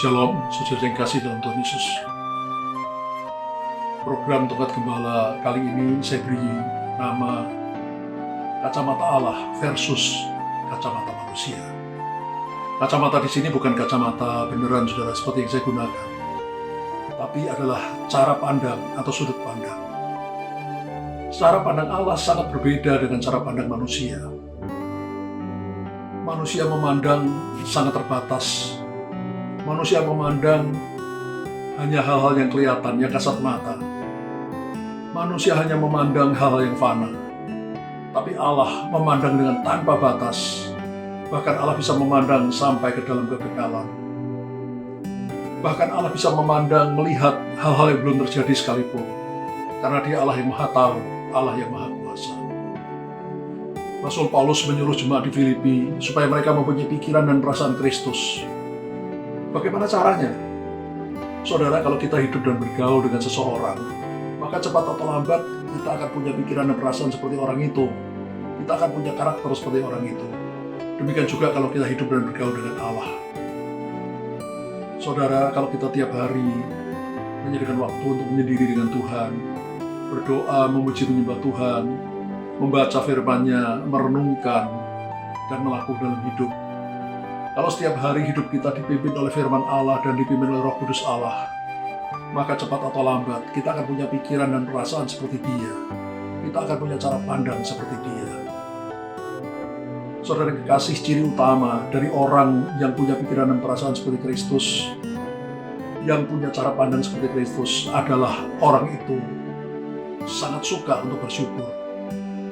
Shalom, saudara yang kasih dalam Tuhan Yesus. Program Tongkat Gembala kali ini saya beri nama Kacamata Allah versus Kacamata Manusia. Kacamata di sini bukan kacamata beneran, saudara, seperti yang saya gunakan, tapi adalah cara pandang atau sudut pandang. Cara pandang Allah sangat berbeda dengan cara pandang manusia. Manusia memandang sangat terbatas. Manusia memandang hanya hal-hal yang kelihatan, yang kasat mata. Manusia hanya memandang hal yang fana. Tapi Allah memandang dengan tanpa batas. Bahkan Allah bisa memandang sampai ke dalam kekekalan. Bahkan Allah bisa memandang, melihat hal-hal yang belum terjadi sekalipun. Karena Dia Allah yang Maha Tahu, Allah yang Maha Kuasa. Rasul Paulus menyuruh jemaat di Filipi supaya mereka mempunyai pikiran dan perasaan Kristus. Bagaimana caranya? Saudara, kalau kita hidup dan bergaul dengan seseorang, maka cepat atau lambat kita akan punya pikiran dan perasaan seperti orang itu. Kita akan punya karakter seperti orang itu. Demikian juga kalau kita hidup dan bergaul dengan Allah. Saudara, kalau kita tiap hari menyediakan waktu untuk menyendiri dengan Tuhan, berdoa, memuji menyembah Tuhan, membaca firman-Nya, merenungkan, dan melakukan dalam hidup. Kalau setiap hari hidup kita dipimpin oleh firman Allah dan dipimpin oleh Roh Kudus Allah, maka cepat atau lambat kita akan punya pikiran dan perasaan seperti Dia. Kita akan punya cara pandang seperti Dia. Saudara yang kekasih, ciri utama dari orang yang punya pikiran dan perasaan seperti Kristus, yang punya cara pandang seperti Kristus, adalah orang itu sangat suka untuk bersyukur.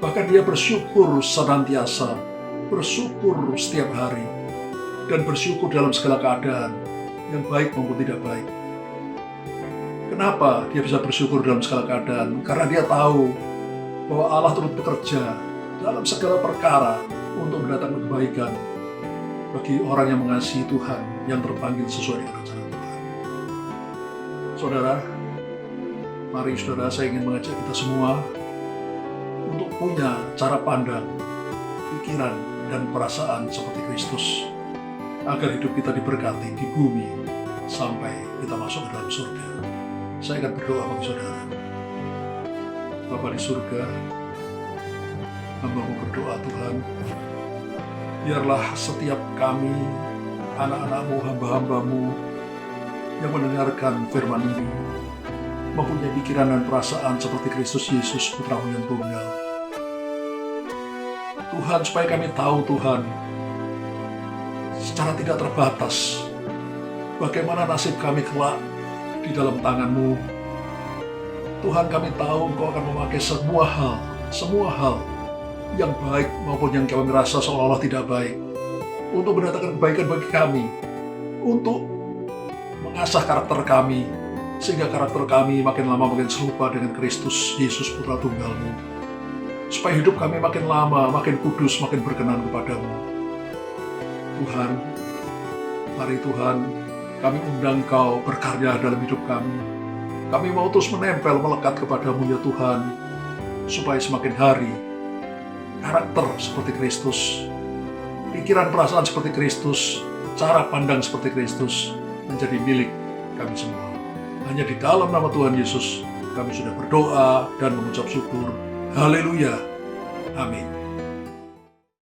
Bahkan dia bersyukur senantiasa, bersyukur setiap hari, dan bersyukur dalam segala keadaan, yang baik maupun tidak baik. Kenapa dia bisa bersyukur dalam segala keadaan? Karena dia tahu bahwa Allah turut bekerja dalam segala perkara untuk mendatangkan kebaikan bagi orang yang mengasihi Tuhan, yang terpanggil sesuai dengan rencana Tuhan. Saudara, mari saudara, saya ingin mengajak kita semua untuk punya cara pandang, pikiran, dan perasaan seperti Kristus, agar hidup kita diberkati di bumi sampai kita masuk ke dalam surga. Saya akan berdoa bagi saudara. Bapa di surga, hamba-Mu berdoa, Tuhan, biarlah setiap kami, anak-anak-Mu, hamba-hamba-Mu yang mendengarkan firman ini mempunyai pikiran dan perasaan seperti Kristus Yesus, Putra-Mu yang tunggal. Tuhan, supaya kami tahu, Tuhan, secara tidak terbatas, bagaimana nasib kami kelak di dalam tangan-Mu. Tuhan, kami tahu Engkau akan memakai semua hal yang baik maupun yang kami merasa seolah-olah tidak baik, untuk mendatangkan kebaikan bagi kami, untuk mengasah karakter kami, sehingga karakter kami makin lama makin serupa dengan Kristus Yesus, Putra Tunggal-Mu, supaya hidup kami makin lama, makin kudus, makin berkenan kepadamu. Tuhan, mari Tuhan, kami undang Kau berkarya dalam hidup kami. Kami mau terus menempel, melekat kepadamu ya Tuhan, supaya semakin hari karakter seperti Kristus, pikiran perasaan seperti Kristus, cara pandang seperti Kristus menjadi milik kami semua. Hanya di dalam nama Tuhan Yesus kami sudah berdoa dan mengucap syukur. Haleluya. Amin.